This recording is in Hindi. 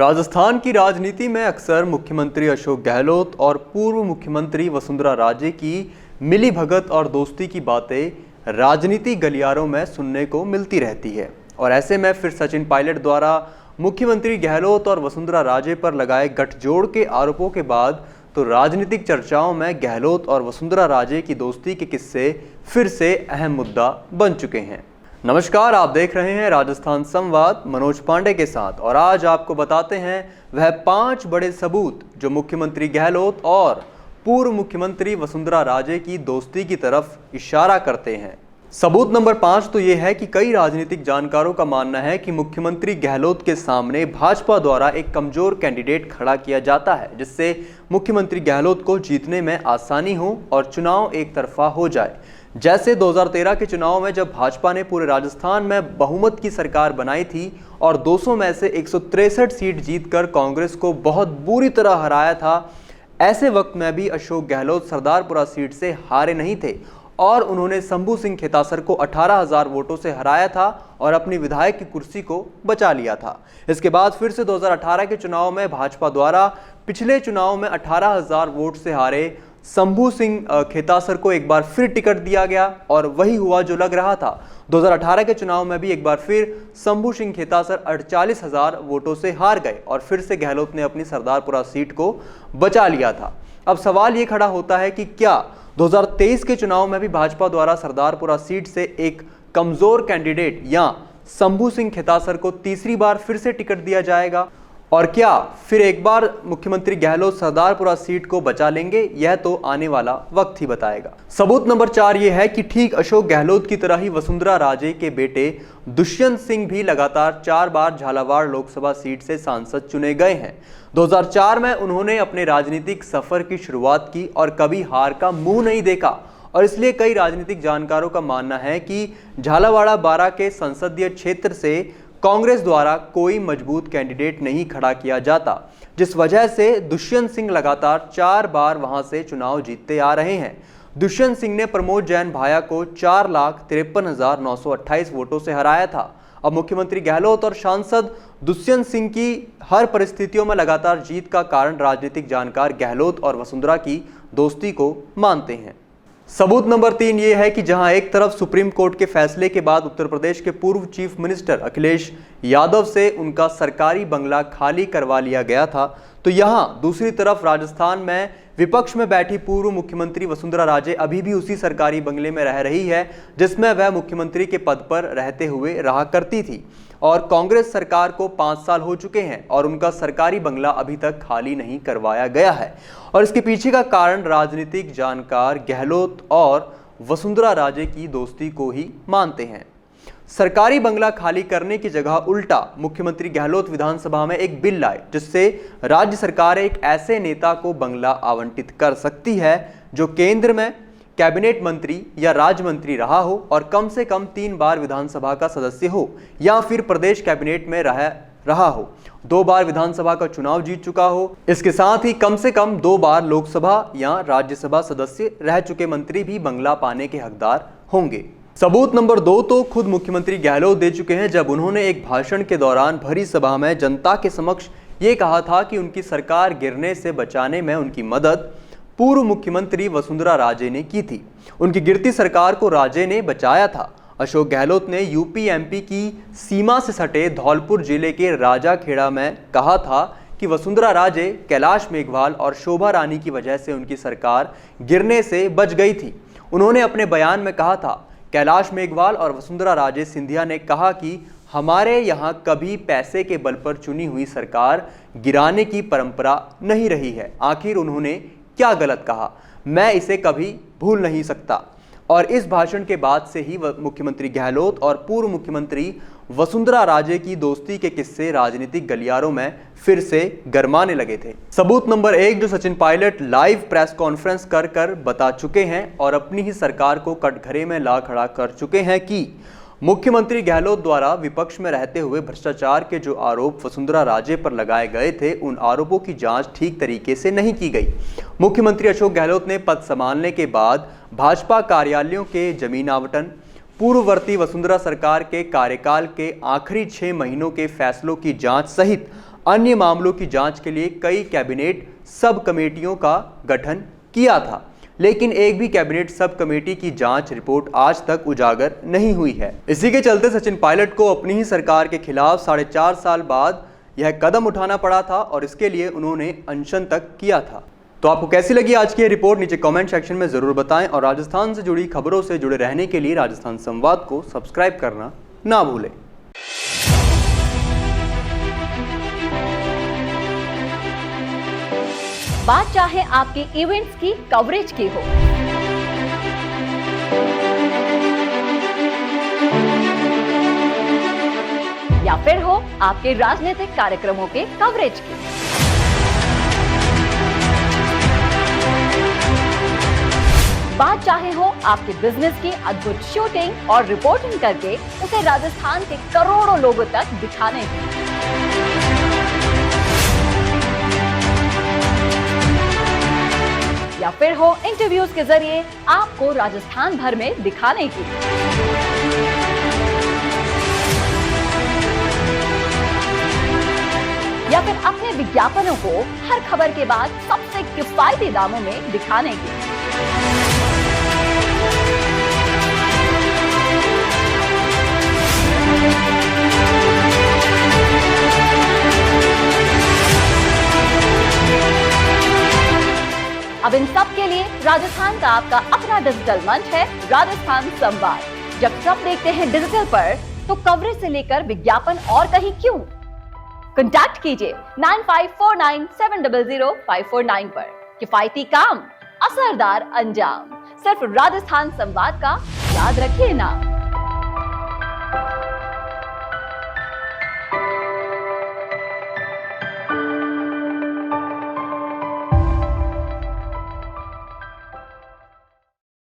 राजस्थान की राजनीति में अक्सर मुख्यमंत्री अशोक गहलोत और पूर्व मुख्यमंत्री वसुंधरा राजे की मिलीभगत और दोस्ती की बातें राजनीति गलियारों में सुनने को मिलती रहती है। और ऐसे में फिर सचिन पायलट द्वारा मुख्यमंत्री गहलोत और वसुंधरा राजे पर लगाए गठजोड़ के आरोपों के बाद तो राजनीतिक चर्चाओं में गहलोत और वसुंधरा राजे की दोस्ती के किस्से फिर से अहम मुद्दा बन चुके हैं। नमस्कार, आप देख रहे हैं राजस्थान संवाद मनोज पांडे के साथ और आज आपको बताते हैं वह 5 बड़े सबूत जो मुख्यमंत्री गहलोत और पूर्व मुख्यमंत्री वसुंधरा राजे की दोस्ती की तरफ इशारा करते हैं। सबूत नंबर 5 तो ये है कि कई राजनीतिक जानकारों का मानना है कि मुख्यमंत्री गहलोत के सामने भाजपा द्वारा एक कमजोर कैंडिडेट खड़ा किया जाता है जिससे मुख्यमंत्री गहलोत को जीतने में आसानी हो और चुनाव एक तरफा हो जाए। जैसे 2013 के चुनाव में जब भाजपा ने पूरे राजस्थान में बहुमत की सरकार बनाई थी और 200 में से 163 सीट जीतकर कांग्रेस को बहुत बुरी तरह हराया था, ऐसे वक्त में भी अशोक गहलोत सरदारपुरा सीट से हारे नहीं थे और उन्होंने शंभू सिंह खेतासर को 18,000 वोटों से हराया था और अपनी विधायक की कुर्सी को बचा लिया था। इसके बाद फिर से 2018 के चुनाव में भाजपा द्वारा पिछले चुनाव में 18,000 वोट से हारे शंभू सिंह खेतासर को एक बार फिर टिकट दिया गया और वही हुआ जो लग रहा था। 2018 के चुनाव में भी एक बार फिर शंभू सिंह खेतासर 48,000 वोटों से हार गए और फिर से गहलोत ने अपनी सरदारपुरा सीट को बचा लिया था। अब सवाल ये खड़ा होता है कि क्या 2023 के चुनाव में भी भाजपा द्वारा सरदारपुरा सीट से एक कमजोर कैंडिडेट या शंभू सिंह खेतासर को तीसरी बार फिर से टिकट दिया जाएगा और क्या फिर एक बार मुख्यमंत्री गहलोत सरदारपुरा सीट को बचा लेंगे? यह तो आने वाला वक्त ही बताएगा। सबूत नंबर 4 ये है कि ठीक अशोक गहलोत की तरह ही वसुंधरा राजे के बेटे दुष्यंत सिंह भी लगातार 4 बार झालावाड़ लोकसभा सीट से सांसद चुने गए हैं। 2004 में उन्होंने अपने राजनीतिक सफर की शुरुआत की और कभी हार का मुंह नहीं देखा और इसलिए कई राजनीतिक जानकारों का मानना है कि झालावाड़ 12 के संसदीय क्षेत्र से कांग्रेस द्वारा कोई मजबूत कैंडिडेट नहीं खड़ा किया जाता, जिस वजह से दुष्यंत सिंह लगातार 4 बार वहां से चुनाव जीतते आ रहे हैं। दुष्यंत सिंह ने प्रमोद जैन भाया को 4,53,928 वोटों से हराया था। अब मुख्यमंत्री गहलोत और सांसद दुष्यंत सिंह की हर परिस्थितियों में लगातार जीत का कारण राजनीतिक जानकार गहलोत और वसुंधरा की दोस्ती को मानते हैं। सबूत नंबर 3 ये है कि जहां एक तरफ सुप्रीम कोर्ट के फैसले के बाद उत्तर प्रदेश के पूर्व चीफ मिनिस्टर अखिलेश यादव से उनका सरकारी बंगला खाली करवा लिया गया था, तो यहां दूसरी तरफ राजस्थान में विपक्ष में बैठी पूर्व मुख्यमंत्री वसुंधरा राजे अभी भी उसी सरकारी बंगले में रह रही है जिसमें वह मुख्यमंत्री के पद पर रहते हुए रहा करती थी और कांग्रेस सरकार को 5 साल हो चुके हैं और उनका सरकारी बंगला अभी तक खाली नहीं करवाया गया है। और इसके पीछे का कारण राजनीतिक जानकार गहलोत और वसुंधरा राजे की दोस्ती को ही मानते हैं। सरकारी बंगला खाली करने की जगह उल्टा मुख्यमंत्री गहलोत विधानसभा में एक बिल लाए जिससे राज्य सरकार एक ऐसे नेता को बंगला आवंटित कर सकती है जो केंद्र में कैबिनेट मंत्री या राज्य मंत्री रहा हो और कम से कम 3 बार विधानसभा का सदस्य हो या फिर प्रदेश कैबिनेट में रहा हो, 2 बार विधानसभा का चुनाव जीत चुका हो, इसके साथ ही कम से कम 2 बार लोकसभा या राज्यसभा सदस्य रह चुके मंत्री भी बंगला पाने के हकदार होंगे। सबूत नंबर 2 तो खुद मुख्यमंत्री गहलोत दे चुके हैं जब उन्होंने एक भाषण के दौरान भरी सभा में जनता के समक्ष ये कहा था कि उनकी सरकार गिरने से बचाने में उनकी मदद पूर्व मुख्यमंत्री वसुंधरा राजे ने की थी। उनकी गिरती सरकार को राजे ने बचाया था। अशोक गहलोत ने यूपी एमपी की सीमा से सटे धौलपुर जिले के राजाखेड़ा में कहा था कि वसुंधरा राजे, कैलाश मेघवाल और शोभा रानी की वजह से उनकी सरकार गिरने से बच गई थी। उन्होंने अपने बयान में कहा था, कैलाश मेघवाल और वसुंधरा राजे सिंधिया ने कहा कि हमारे यहाँ कभी पैसे के बल पर चुनी हुई सरकार गिराने की परंपरा नहीं रही है। आखिर उन्होंने क्या गलत कहा, मैं इसे कभी भूल नहीं सकता। और इस भाषण के बाद से ही मुख्यमंत्री गहलोत और पूर्व मुख्यमंत्री वसुंधरा राजे की दोस्ती के किस्से राजनीतिक गलियारों में फिर से गरमाने लगे थे। सबूत नंबर 1 जो Sachin Pilot live press conference कर बता चुके हैं और अपनी ही सरकार को कटघरे में ला खड़ा कर चुके हैं कि मुख्यमंत्री गहलोत द्वारा विपक्ष में रहते हुए भ्रष्टाचार के जो आरोप वसुंधरा राजे पर लगाए गए थे, उन आरोपों की जांच ठीक तरीके से नहीं की गई। मुख्यमंत्री अशोक गहलोत ने पद संभालने के बाद भाजपा कार्यालयों के जमीन आवंटन, पूर्ववर्ती वसुंधरा सरकार के कार्यकाल के आखिरी 6 महीनों के फैसलों की जांच सहित अन्य मामलों की जांच के लिए कई कैबिनेट सब कमेटियों का गठन किया था, लेकिन एक भी कैबिनेट सब कमेटी की जांच रिपोर्ट आज तक उजागर नहीं हुई है। इसी के चलते सचिन पायलट को अपनी ही सरकार के खिलाफ 4.5 साल बाद यह कदम उठाना पड़ा था और इसके लिए उन्होंने अनशन तक किया था। तो आपको कैसी लगी आज की रिपोर्ट, नीचे कमेंट सेक्शन में जरूर बताएं और राजस्थान से जुड़ी खबरों से जुड़े रहने के लिए राजस्थान संवाद को सब्सक्राइब करना ना भूलें। बात चाहे आपके इवेंट्स की कवरेज की हो, या फिर हो आपके राजनीतिक कार्यक्रमों के कवरेज की, बात चाहे हो आपके बिजनेस की अद्भुत शूटिंग और रिपोर्टिंग करके उसे राजस्थान के करोड़ों लोगों तक दिखाने की, या फिर हो इंटरव्यूज के जरिए आपको राजस्थान भर में दिखाने की, या फिर अपने विज्ञापनों को हर खबर के बाद सबसे किफायती दामों में दिखाने की। अब इन सब के लिए राजस्थान का आपका अपना डिजिटल मंच है राजस्थान संवाद। जब सब देखते हैं डिजिटल पर, तो कवरेज से लेकर विज्ञापन और कहीं क्यों? कॉन्टैक्ट कीजिए 9549700549 पर। किफायती काम, असरदार अंजाम, सिर्फ राजस्थान संवाद का याद रखिए नाम।